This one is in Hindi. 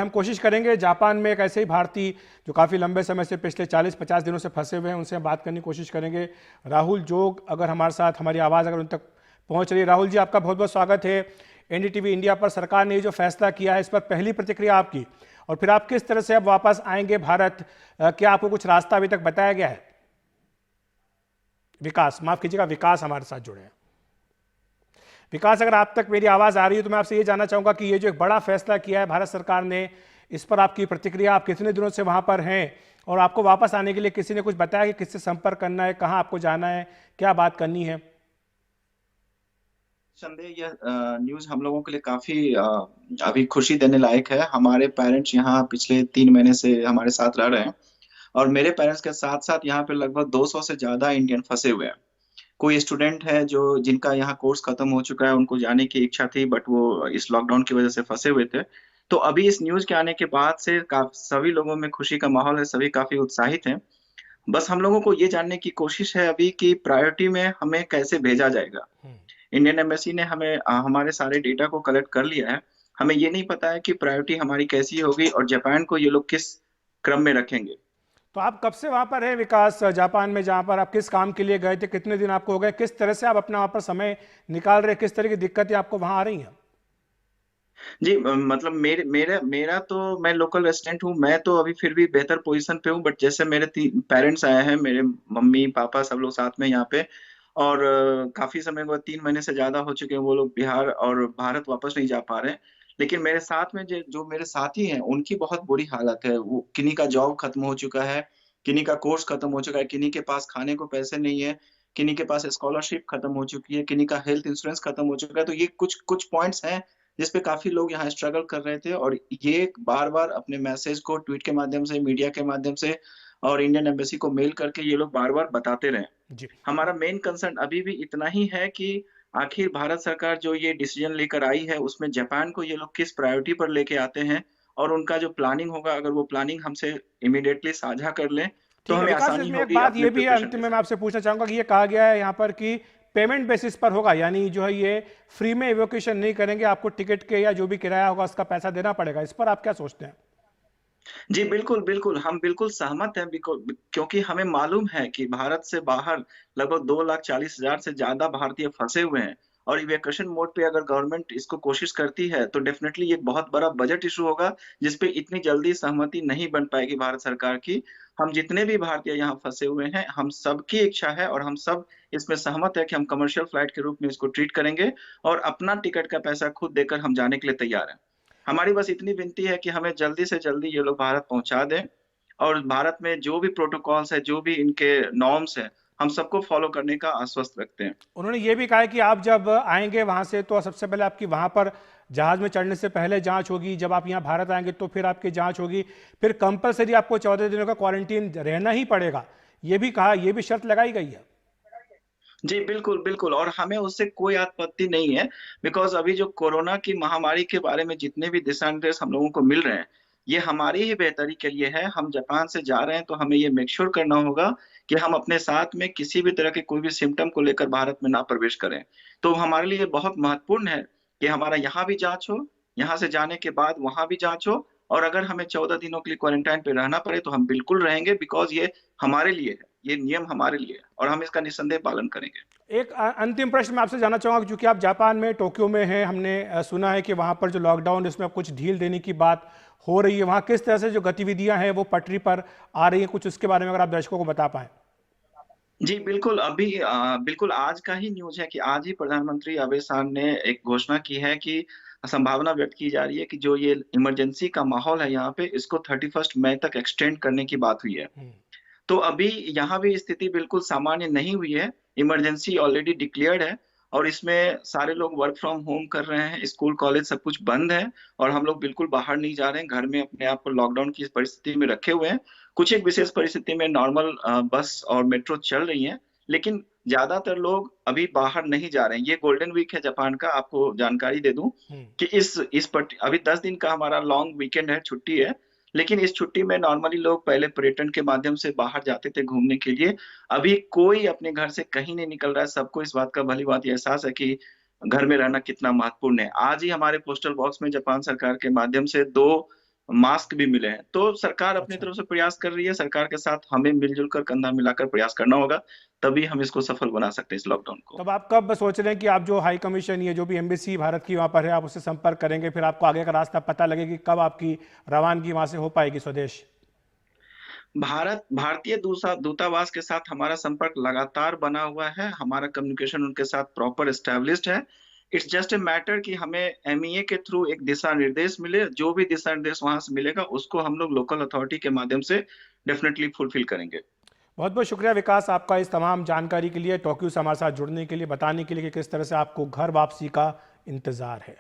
हम कोशिश करेंगे जापान में एक ऐसे ही भारतीय जो काफ़ी लंबे समय से पिछले 40-50 दिनों से फंसे हुए हैं उनसे हम बात करने की कोशिश करेंगे। राहुल जोग अगर हमारे साथ, हमारी आवाज़ अगर उन तक पहुंच रही है। राहुल जी, आपका बहुत बहुत स्वागत है एनडीटीवी इंडिया पर। सरकार ने जो फैसला किया है इस पर पहली प्रतिक्रिया आपकी, और फिर आप किस तरह से अब वापस आएंगे भारत, क्या आपको कुछ रास्ता अभी तक बताया गया है? विकास, माफ कीजिएगा, विकास हमारे साथ जुड़े हैं। विकास, अगर आप तक मेरी आवाज आ रही है तो मैं आपसे ये जानना चाहूंगा कि ये जो एक बड़ा फैसला किया है भारत सरकार ने, इस पर आपकी प्रतिक्रिया, आप कितने दिनों से वहां पर हैं और आपको वापस आने के लिए किसी ने कुछ बताया कि किससे संपर्क करना है, कहां आपको जाना है, क्या बात करनी है? संदेह यह न्यूज हम लोगों के लिए काफी अभी खुशी देने लायक है। हमारे पेरेंट्स यहाँ पिछले 3 महीने से हमारे साथ रह रहे हैं और मेरे पेरेंट्स के साथ साथ यहाँ पे लगभग 200 से ज्यादा इंडियन फंसे हुए हैं। कोई स्टूडेंट है जो जिनका यहाँ कोर्स खत्म हो चुका है, उनको जाने की इच्छा थी बट वो इस लॉकडाउन की वजह से फंसे हुए थे। तो अभी इस न्यूज के आने के बाद से सभी लोगों में खुशी का माहौल है, सभी काफी उत्साहित हैं। बस हम लोगों को ये जानने की कोशिश है अभी कि प्रायोरिटी में हमें कैसे भेजा जाएगा। इंडियन एम्बेसी ने हमें हमारे सारे डेटा को कलेक्ट कर लिया है। हमें ये नहीं पता है कि प्रायोरिटी हमारी कैसी होगी और जापान को ये लोग किस क्रम में रखेंगे। तो आप कब से वहां पर हैं विकास, जापान में, जहां पर आप किस काम के लिए गए थे? कितने दिन आपको हो गए? किस तरह से आप अपना वहां पर समय निकाल रहे हैं? किस तरह की दिक्कतें आपको वहां आ रही हैं? जी, मतलब मेरे मेरा मेरा तो मैं लोकल रेसिडेंट हूँ। मैं तो अभी फिर भी बेहतर पोजीशन पे हूँ, बट जैसे मेरे पेरेंट्स आए हैं, मेरे मम्मी पापा सब लोग साथ में यहाँ पे। और काफी समय बाद, 3 महीने से ज्यादा हो चुके हैं, वो लोग बिहार और भारत वापस नहीं जा पा रहे हैं। लेकिन मेरे साथ में जो मेरे साथी हैं उनकी बहुत बुरी हालत है। वो किन्हीं का जॉब खत्म हो चुका है, किन्हीं का कोर्स खत्म हो चुका है, किन्हीं के पास खाने को पैसे नहीं है, किन्हीं के पास स्कॉलरशिप खत्म हो चुकी है, किन्हीं का हेल्थ इंश्योरेंस खत्म हो चुका है। तो ये कुछ कुछ पॉइंट्स हैं जिसपे काफ़ी लोग यहाँ स्ट्रगल कर रहे थे, और ये बार-बार अपने मैसेज को ट्वीट के माध्यम से, मीडिया के माध्यम से और इंडियन एम्बेसी को मेल करके ये लोग बार-बार बताते रहे। जी। हमारा मेन कंसर्न अभी भी इतना ही है कि आखिर भारत सरकार जो ये डिसीजन लेकर आई है, उसमें जापान को ये लोग किस प्रायोरिटी पर लेके आते हैं, और उनका जो प्लानिंग होगा, अगर वो प्लानिंग हमसे इमीडिएटली साझा कर लें, तो ठीक है हमें विकास, आसानी इसमें एक होगी बात अपने ये भी है प्रिपरेशन अंतिम के में मैं साथ। आपसे पूछना चाहूंगा कि ये कहा गया है यहाँ पर कि पेमेंट बेसिस पर होगा, यानी जो है ये फ्री में इवोकेशन नहीं करेंगे, आपको टिकट के या जो भी किराया होगा उसका पैसा देना पड़ेगा। इस पर आप क्या सोचते हैं? जी, बिल्कुल, बिल्कुल। हम बिल्कुल सहमत हैं, क्योंकि हमें मालूम है कि भारत से बाहर लगभग 2,40,000 से ज़्यादा भारतीय फँसे हुए हैं, और इवैक्यूएशन मोड पे अगर गवर्नमेंट इसको कोशिश करती है, तो डेफ़िनेटली ये बहुत बड़ा बजट इश्यू होगा, जिस पे इतनी जल्दी सहमति नहीं बन पाएगी भारत सरकार की। हम जितने भी भारतीय यहाँ फँसे हुए हैं, हम सबकी इच्छा है और हम सब इसमें सहमत हैं कि हम कमर्शियल फ्लाइट के रूप में इसको ट्रीट करेंगे, और अपना टिकट का पैसा खुद देकर हम जाने के लिए तैयार हैं। हमारी बस इतनी विनती है कि हमें जल्दी से जल्दी ये लोग भारत पहुँचा दें, और भारत में जो भी प्रोटोकॉल्स हैं, जो भी इनके नॉर्म्स हैं, हम सबको फ़ॉलो करने का आश्वस्त रखते हैं। उन्होंने ये भी कहा है कि आप जब आएंगे वहां से तो सबसे पहले आपकी वहां पर जहाज में चढ़ने से पहले जांच होगी, जब आप यहाँ भारत आएंगे तो फिर आपकी जांच होगी, फिर कंपलसरी आपको 14 दिनों का क्वारंटीन रहना ही पड़ेगा। ये भी कहा, ये भी शर्त लगाई गई है। जी, बिल्कुल, बिल्कुल, और हमें उससे कोई आपत्ति नहीं है, बिकॉज़ अभी जो कोरोना की महामारी के बारे में जितने भी दिशा-निर्देश हम लोगों को मिल रहे हैं, ये हमारी ही बेहतरी के लिए है। हम जापान से जा रहे हैं, तो हमें ये मेक श्योर करना होगा कि हम अपने साथ में किसी भी तरह के कोई भी सिम्पटम को लेकर भारत में ना प्रवेश करें। तो हमारे लिए बहुत महत्वपूर्ण है कि हमारा यहाँ भी जाँच हो, यहाँ से जाने के बाद वहाँ भी जाँच हो, और अगर हमें 14 दिनों के लिए क्वारंटाइन पे रहना पड़े, तो हम बिल्कुल रहेंगे, बिकॉज़ ये हमारे लिए है। ये नियम हमारे लिए है और हम इसका निस्संदेह पालन करेंगे। एक अंतिम प्रश्न मैं आपसे जानना चाहूंगा, क्योंकि आप जापान में, टोक्यो में हैं, हमने सुना है कि वहां पर जो लॉकडाउन, इसमें कुछ ढील देने की बात हो रही है, वहां किस तरह से जो गतिविधियां हैं वो पटरी पर आ रही हैं, कुछ उसके बारे में अगर आप दर्शकों को बता पाएं। जी, बिल्कुल, अभी बिल्कुल आज का ही न्यूज़ है कि आज ही प्रधानमंत्री आबे सान ने एक घोषणा की है कि संभावना व्यक्त की जा रही है कि जो ये इमरजेंसी का माहौल है यहाँ पे, इसको 31 मई तक एक्सटेंड करने की बात हुई है। तो अभी यहाँ भी स्थिति बिल्कुल सामान्य नहीं हुई है, इमरजेंसी ऑलरेडी डिक्लेयर्ड है, और इसमें सारे लोग वर्क फ्रॉम होम कर रहे हैं, स्कूल, कॉलेज सब कुछ बंद है, और हम लोग बिल्कुल बाहर नहीं जा रहे हैं, घर में अपने आप को लॉकडाउन की इस परिस्थिति में रखे हुए हैं। कुछ एक विशेष परिस्थिति में नॉर्मल बस और मेट्रो चल रही हैं, लेकिन ज़्यादातर लोग अभी बाहर नहीं जा रहे हैं। ये गोल्डन वीक है जापान का, आपको जानकारी दे दूँ कि अभी 10 दिन का हमारा लॉन्ग वीकेंड है, छुट्टी है। लेकिन इस छुट्टी में नॉर्मली लोग पहले पर्यटन के माध्यम से बाहर जाते थे घूमने के लिए। अभी कोई अपने घर से कहीं नहीं निकल रहा है, सबको इस बात का भली-भांति एहसास है कि घर में रहना कितना महत्वपूर्ण है। आज ही हमारे पोस्टल बॉक्स में जापान सरकार के माध्यम से 2 मास्क भी मिले हैं। तो सरकार अपनी अच्छा। तरफ से प्रयास कर रही है, सरकार के साथ हमें मिलजुल कर कंधा मिलाकर प्रयास करना होगा, तभी हम इसको सफल बना सकते हैं इस लॉकडाउन को। तब आप कब सोच रहे हैं कि आप जो हाई कमीशन ये जो भी एम्बेसी भारत की वहाँ पर है आप उससे संपर्क करेंगे, फिर आपको आगे का रास्ता पता लगे कि कब आपकी रवानगी वहाँ से हो पाएगी स्वदेश? भारतीय दूतावास के साथ हमारा संपर्क लगातार बना हुआ है, हमारा कम्युनिकेशन उनके साथ प्रॉपर एस्टेब्लिश्ड है। इट्स जस्ट ए मैटर कि हमें एमईए के थ्रू एक दिशा निर्देश मिले, जो भी दिशा निर्देश वहां से मिलेगा उसको हम लोग लोकल अथॉरिटी के माध्यम से डेफिनेटली फुलफिल करेंगे। बहुत बहुत शुक्रिया विकास आपका इस तमाम जानकारी के लिए, टोक्यो से हमारे साथ जुड़ने के लिए, बताने के लिए कि किस तरह से आपको घर वापसी का इंतज़ार है।